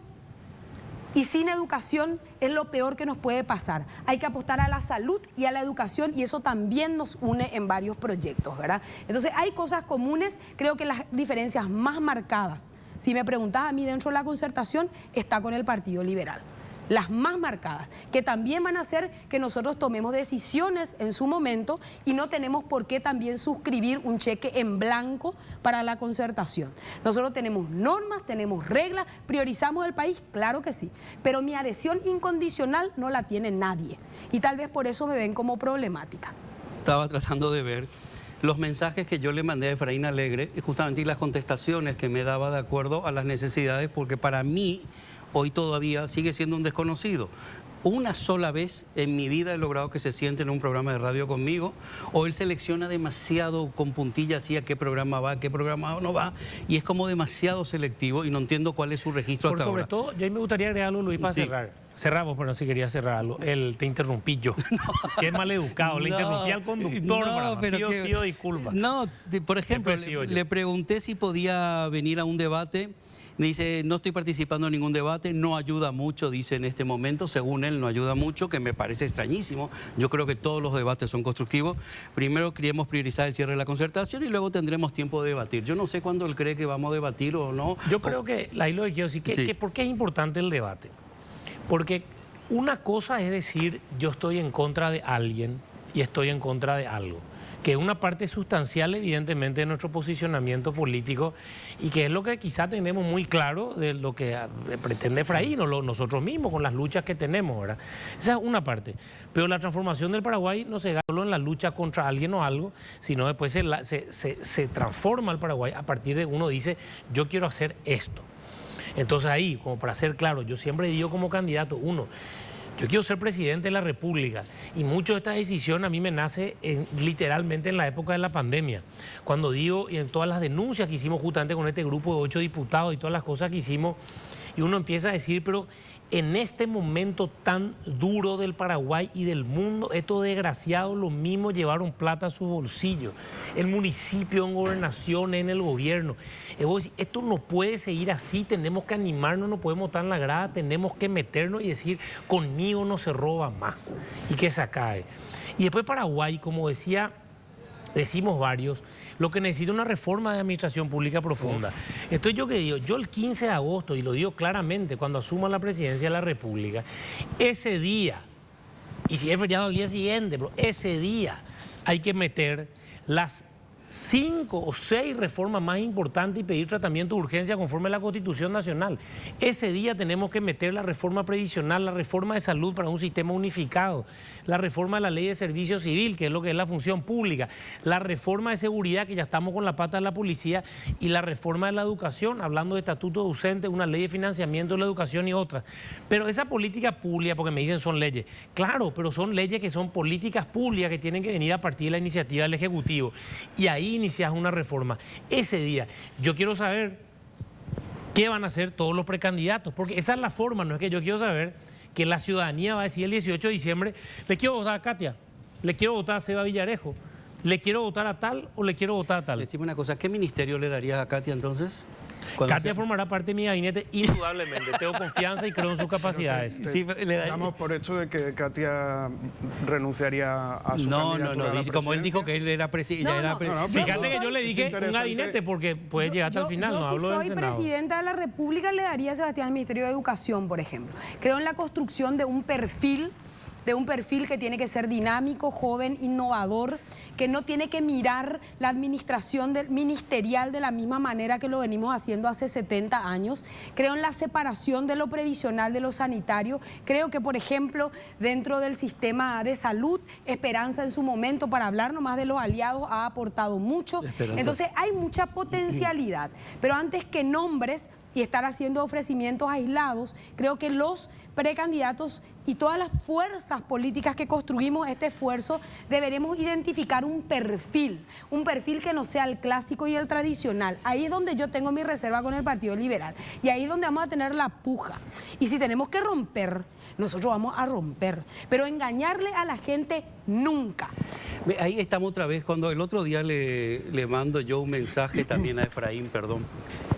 Speaker 2: y sin educación es lo peor que nos puede pasar. Hay que apostar a la salud y a la educación y eso también nos une en varios proyectos, ¿verdad? Entonces hay cosas comunes, creo que las diferencias más marcadas, si me preguntás a mí dentro de la concertación, está con el Partido Liberal. Las más marcadas, que también van a hacer que nosotros tomemos decisiones en su momento y no tenemos por qué también suscribir un cheque en blanco para la concertación. Nosotros tenemos normas, tenemos reglas, priorizamos el país, claro que sí, pero mi adhesión incondicional no la tiene nadie y tal vez por eso me ven como problemática.
Speaker 1: Estaba tratando de ver los mensajes que yo le mandé a Efraín Alegre justamente y las contestaciones que me daba de acuerdo a las necesidades, porque para mí hoy todavía sigue siendo un desconocido. Una sola vez en mi vida he logrado que se siente en un programa de radio conmigo, o él selecciona demasiado con puntillas así a qué programa va, a qué programa no va, y es como demasiado selectivo y no entiendo cuál es su registro hasta ahora.
Speaker 3: Sobre todo, yo me gustaría agregar algo, Luis, para cerrar. Cerramos, pero si quería cerrar algo. Te interrumpí yo. Qué maleducado. Le interrumpí al conductor. Pido disculpas.
Speaker 1: No, por ejemplo, le pregunté si podía venir a un debate. Me dice, no estoy participando en ningún debate, no ayuda mucho, dice en este momento, según él no ayuda mucho, que me parece extrañísimo. Yo creo que todos los debates son constructivos. Primero queríamos priorizar el cierre de la concertación y luego tendremos tiempo de debatir. Yo no sé cuándo él cree que vamos a debatir o no.
Speaker 3: Yo creo que, ahí lo que quiero decir, que ¿por qué es importante el debate? Porque una cosa es decir, yo estoy en contra de alguien y estoy en contra de algo, que es una parte sustancial evidentemente de nuestro posicionamiento político y que es lo que quizá tenemos muy claro de lo que pretende Efraín o nosotros mismos con las luchas que tenemos, ¿verdad? Esa es una parte. Pero la transformación del Paraguay no se gana solo en la lucha contra alguien o algo, sino después se transforma el Paraguay a partir de uno dice, yo quiero hacer esto. Entonces ahí, como para ser claro, yo siempre digo como candidato, yo quiero ser presidente de la República y mucho de esta decisión a mí me nace literalmente en la época de la pandemia. Cuando digo, y en todas las denuncias que hicimos justamente con este grupo de 8 diputados y todas las cosas que hicimos, y uno empieza a decir, pero en este momento tan duro del Paraguay y del mundo, estos desgraciados lo mismo llevaron plata a su bolsillo. El municipio en gobernación, en el gobierno. Esto no puede seguir así, tenemos que animarnos, no podemos estar en la grada, tenemos que meternos y decir, conmigo no se roba más y que se acabe. Y después Paraguay, como decimos varios, lo que necesita una reforma de administración pública profunda. Esto es yo que digo, yo el 15 de agosto, y lo digo claramente, cuando asuma la presidencia de la República, ese día, y si es feriado al día siguiente, pero ese día hay que meter las 5 o 6 reformas más importantes y pedir tratamiento de urgencia conforme a la Constitución Nacional. Ese día tenemos que meter la reforma previsional, la reforma de salud para un sistema unificado, la reforma de la ley de servicio civil, que es lo que es la función pública, la reforma de seguridad, que ya estamos con la pata de la policía, y la reforma de la educación, hablando de estatuto docente, una ley de financiamiento de la educación y otras. Pero esa política pública, porque me dicen son leyes, claro, pero son leyes que son políticas públicas que tienen que venir a partir de la iniciativa del Ejecutivo. Y ahí inicias una reforma. Ese día, yo quiero saber qué van a hacer todos los precandidatos, porque esa es la forma, no es que yo quiero saber que la ciudadanía va a decir el 18 de diciembre, le quiero votar a Katia, le quiero votar a Seba Villarejo, le quiero votar a tal o le quiero votar a tal.
Speaker 1: Decime una cosa, ¿qué ministerio le darías a Katia entonces?
Speaker 3: Katia formará parte de mi gabinete indudablemente. Tengo confianza y creo en sus capacidades.
Speaker 1: Sí, le daría.
Speaker 4: Damos por hecho de que Katia renunciaría a su candidatura a la
Speaker 1: Como él dijo que él era presidente.
Speaker 3: Fíjate que yo le dije un gabinete porque puede llegar hasta el final, no hablo del
Speaker 2: Senado. Si soy presidenta de la República, le daría a Sebastián al Ministerio de Educación, por ejemplo. Creo en la construcción de un perfil que tiene que ser dinámico, joven, innovador, que no tiene que mirar la administración ministerial de la misma manera que lo venimos haciendo hace 70 años. Creo en la separación de lo previsional de lo sanitario. Creo que, por ejemplo, dentro del sistema de salud, Esperanza en su momento, para hablar nomás de los aliados, ha aportado mucho. Entonces hay mucha potencialidad. Pero antes que nombres y estar haciendo ofrecimientos aislados, creo que los precandidatos y todas las fuerzas políticas que construimos este esfuerzo deberemos identificar un perfil que no sea el clásico y el tradicional. Ahí es donde yo tengo mi reserva con el Partido Liberal y ahí es donde vamos a tener la puja. Y si tenemos que romper, nosotros vamos a romper, pero engañarle a la gente nunca.
Speaker 1: Ahí estamos otra vez, cuando el otro día le mando yo un mensaje también a Efraín,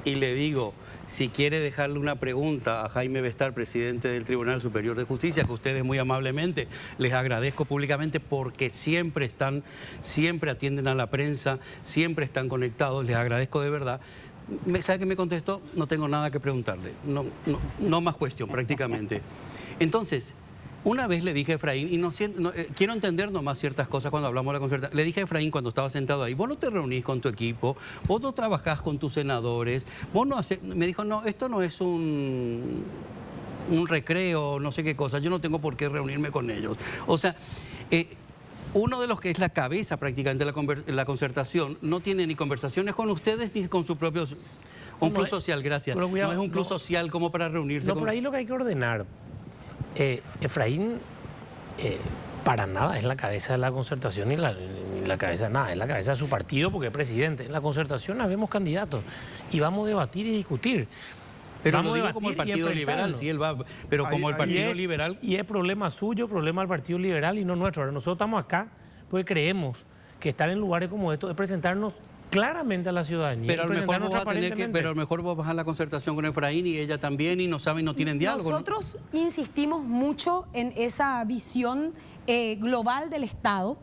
Speaker 1: y le digo, si quiere dejarle una pregunta a Jaime Bestar, presidente del Tribunal Superior de Justicia, que ustedes muy amablemente les agradezco públicamente porque siempre atienden a la prensa, siempre están conectados, les agradezco de verdad. ¿Sabe qué me contestó? No tengo nada que preguntarle, no más cuestión prácticamente. Entonces, una vez le dije a Efraín, y quiero entender nomás ciertas cosas cuando hablamos de la concertación. Le dije a Efraín cuando estaba sentado ahí, vos no te reunís con tu equipo, vos no trabajás con tus senadores, vos no haces... Me dijo, no, esto no es un recreo, no sé qué cosa, yo no tengo por qué reunirme con ellos. O sea, uno de los que es la cabeza prácticamente de la concertación no tiene ni conversaciones con ustedes ni con sus propios... Un club social, gracias. No es un club social como para reunirse.
Speaker 3: No, por ahí lo que hay que ordenar. Efraín para nada es la cabeza de la concertación ni la cabeza de nada, es la cabeza de su partido porque es presidente. En la concertación habemos candidatos y vamos a debatir y discutir.
Speaker 1: Pero vamos a debatir como el Partido Liberal, sí, él va, pero como el Partido Liberal...
Speaker 3: Y es problema suyo, problema del Partido Liberal y no nuestro. Ahora, nosotros estamos acá porque creemos que estar en lugares como estos es presentarnos claramente a la ciudadanía.
Speaker 1: Pero a lo mejor vos vas a la concertación con Efraín y ella también y no saben, no tienen diálogo.
Speaker 2: Nosotros insistimos mucho en esa visión global del Estado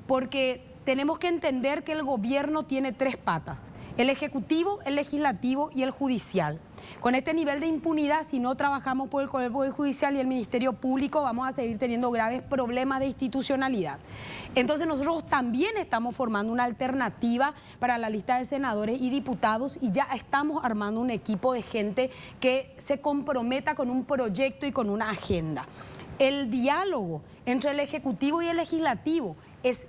Speaker 2: porque tenemos que entender que el gobierno tiene tres patas: el ejecutivo, el legislativo y el judicial. Con este nivel de impunidad, si no trabajamos por el Poder Judicial y el Ministerio Público, vamos a seguir teniendo graves problemas de institucionalidad. Entonces nosotros también estamos formando una alternativa para la lista de senadores y diputados y ya estamos armando un equipo de gente que se comprometa con un proyecto y con una agenda. El diálogo entre el Ejecutivo y el Legislativo es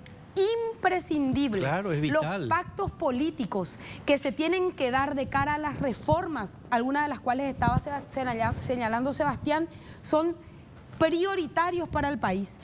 Speaker 2: imprescindible.
Speaker 1: Claro, es vital.
Speaker 2: Los pactos políticos que se tienen que dar de cara a las reformas, algunas de las cuales estaba señalando Sebastián, son prioritarios para el país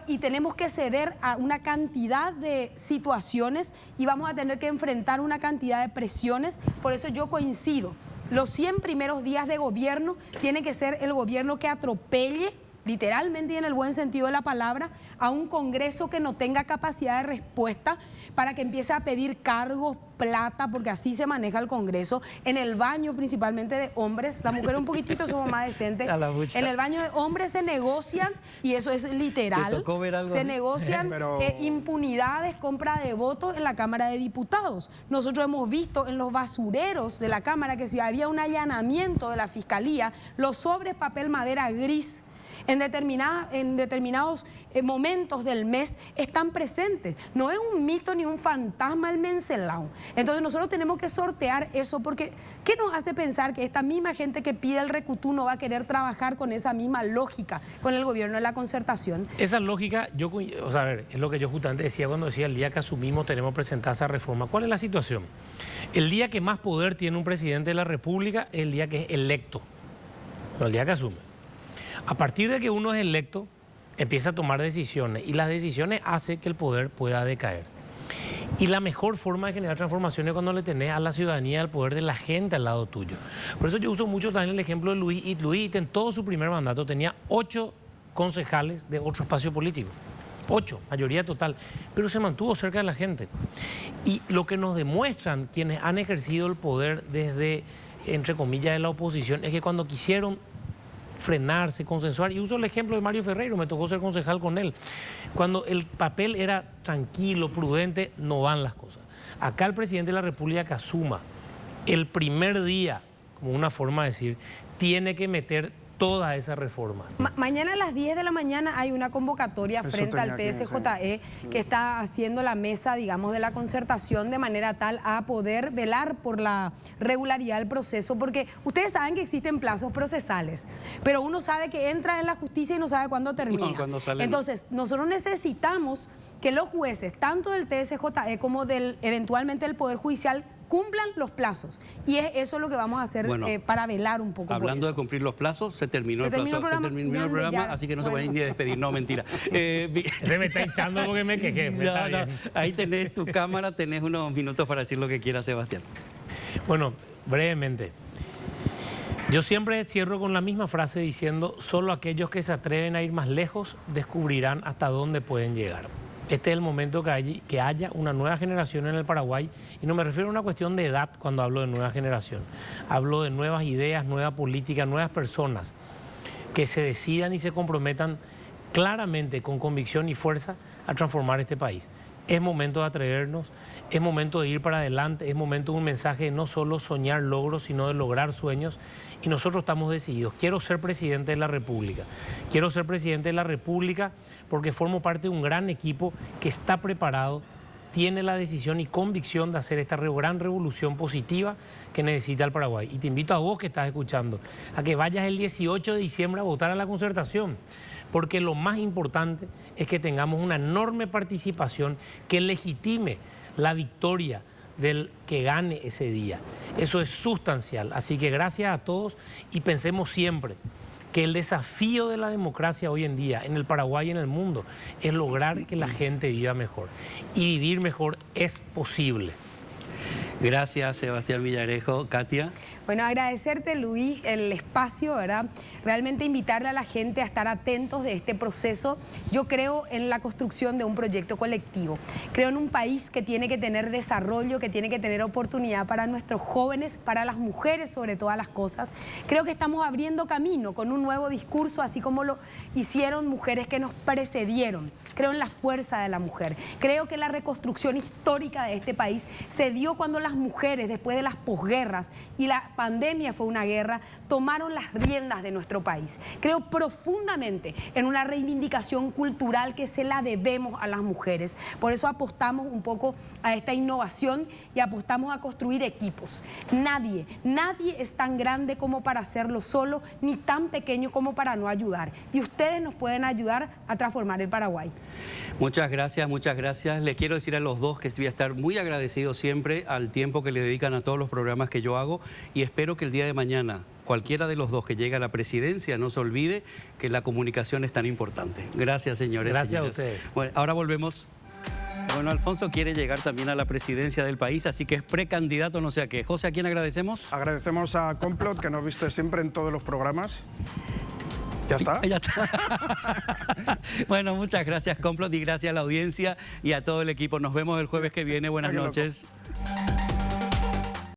Speaker 2: y tenemos que ceder a una cantidad de situaciones y vamos a tener que enfrentar una cantidad de presiones. Por eso yo coincido, los 100 primeros días de gobierno tiene que ser el gobierno que atropelle, literalmente y en el buen sentido de la palabra, a un Congreso que no tenga capacidad de respuesta para que empiece a pedir cargos, plata, porque así se maneja el Congreso, en el baño principalmente de hombres, las mujeres un poquitito somos más decentes, en el baño de hombres se negocian, y eso es literal, se negocian impunidades, compra de votos en la Cámara de Diputados. Nosotros hemos visto en los basureros de la Cámara que si había un allanamiento de la Fiscalía, los sobres papel madera gris en determinados momentos del mes están presentes. No es un mito ni un fantasma el Mencelao. Entonces nosotros tenemos que sortear eso porque ¿qué nos hace pensar que esta misma gente que pide el recutú no va a querer trabajar con esa misma lógica con el gobierno de la concertación?
Speaker 3: Esa lógica, a ver, es lo que yo justamente decía cuando decía el día que asumimos tenemos presentada esa reforma. ¿Cuál es la situación? El día que más poder tiene un presidente de la República es el día que es electo, no el día que asume. A partir de que uno es electo, empieza a tomar decisiones y las decisiones hacen que el poder pueda decaer. Y la mejor forma de generar transformaciones es cuando le tenés a la ciudadanía el poder de la gente al lado tuyo. Por eso yo uso mucho también el ejemplo de Luis It. Luis It en todo su primer mandato tenía 8 concejales de otro espacio político. 8, mayoría total, pero se mantuvo cerca de la gente. Y lo que nos demuestran quienes han ejercido el poder desde, entre comillas, de la oposición, es que cuando quisieron frenarse, consensuar, y uso el ejemplo de Mario Ferreiro, me tocó ser concejal con él, cuando el papel era tranquilo, prudente, no van las cosas. Acá el presidente de la República que asuma el primer día, como una forma de decir, tiene que meter todas esas reformas.
Speaker 2: Mañana a las 10 de la mañana hay una convocatoria frente al TSJE que está haciendo la mesa, digamos, de la concertación de manera tal a poder velar por la regularidad del proceso, porque ustedes saben que existen plazos procesales, pero uno sabe que entra en la justicia y no sabe cuándo termina.
Speaker 1: No, cuando sale,
Speaker 2: entonces, nosotros necesitamos que los jueces, tanto del TSJE como eventualmente del Poder Judicial, cumplan los plazos. Y es eso lo que vamos a hacer para velar un poco.
Speaker 1: Hablando de cumplir los plazos, se terminó el programa, así que no se van a ir ni a despedir. No, mentira.
Speaker 3: Se me está hinchando porque me quejé.
Speaker 1: No, ahí tenés tu cámara, tenés unos minutos para decir lo que quieras, Sebastián.
Speaker 3: Bueno, brevemente. Yo siempre cierro con la misma frase diciendo: solo aquellos que se atreven a ir más lejos descubrirán hasta dónde pueden llegar. Este es el momento que haya una nueva generación en el Paraguay, y no me refiero a una cuestión de edad cuando hablo de nueva generación. Hablo de nuevas ideas, nueva política, nuevas personas que se decidan y se comprometan claramente, con convicción y fuerza, a transformar este país. Es momento de atrevernos, es momento de ir para adelante, es momento de un mensaje de no solo soñar logros, sino de lograr sueños, y nosotros estamos decididos. Quiero ser presidente de la República. Quiero ser presidente de la República porque formo parte de un gran equipo que está preparado, tiene la decisión y convicción de hacer esta gran revolución positiva que necesita el Paraguay. Y te invito a vos que estás escuchando a que vayas el 18 de diciembre a votar a la concertación, porque lo más importante es que tengamos una enorme participación que legitime la victoria del que gane ese día. Eso es sustancial. Así que gracias a todos, y pensemos siempre que el desafío de la democracia hoy en día en el Paraguay y en el mundo es lograr que la gente viva mejor. Y vivir mejor es posible.
Speaker 1: Gracias, Sebastián Villarejo. Katia.
Speaker 2: Bueno, agradecerte, Luis, el espacio, ¿verdad? Realmente invitarle a la gente a estar atentos de este proceso. Yo creo en la construcción de un proyecto colectivo. Creo en un país que tiene que tener desarrollo, que tiene que tener oportunidad para nuestros jóvenes, para las mujeres sobre todas las cosas. Creo que estamos abriendo camino con un nuevo discurso, así como lo hicieron mujeres que nos precedieron. Creo en la fuerza de la mujer. Creo que la reconstrucción histórica de este país se dio cuando las mujeres, después de las posguerras, y la pandemia fue una guerra, tomaron las riendas de nuestro país. Creo profundamente en una reivindicación cultural que se la debemos a las mujeres. Por eso apostamos un poco a esta innovación y apostamos a construir equipos. Nadie es tan grande como para hacerlo solo, ni tan pequeño como para no ayudar. Y ustedes nos pueden ayudar a transformar el Paraguay.
Speaker 1: Muchas gracias, muchas gracias. Les quiero decir a los dos que voy a estar muy agradecido siempre al tiempo que le dedican a todos los programas que yo hago, y espero que el día de mañana cualquiera de los dos que llegue a la presidencia no se olvide que la comunicación es tan importante. Gracias, señores.
Speaker 3: Gracias
Speaker 1: señores.
Speaker 3: a ustedes.
Speaker 1: Bueno, ahora volvemos. Bueno, Alfonso quiere llegar también a la presidencia del país, así que es precandidato, no sé a qué. José, ¿a quién agradecemos?
Speaker 4: Agradecemos a Complot, que nos viste siempre en todos los programas. ¿Ya está?
Speaker 1: Ya está. Bueno, muchas gracias, Complot, y gracias a la audiencia y a todo el equipo. Nos vemos el jueves que viene. Buenas noches.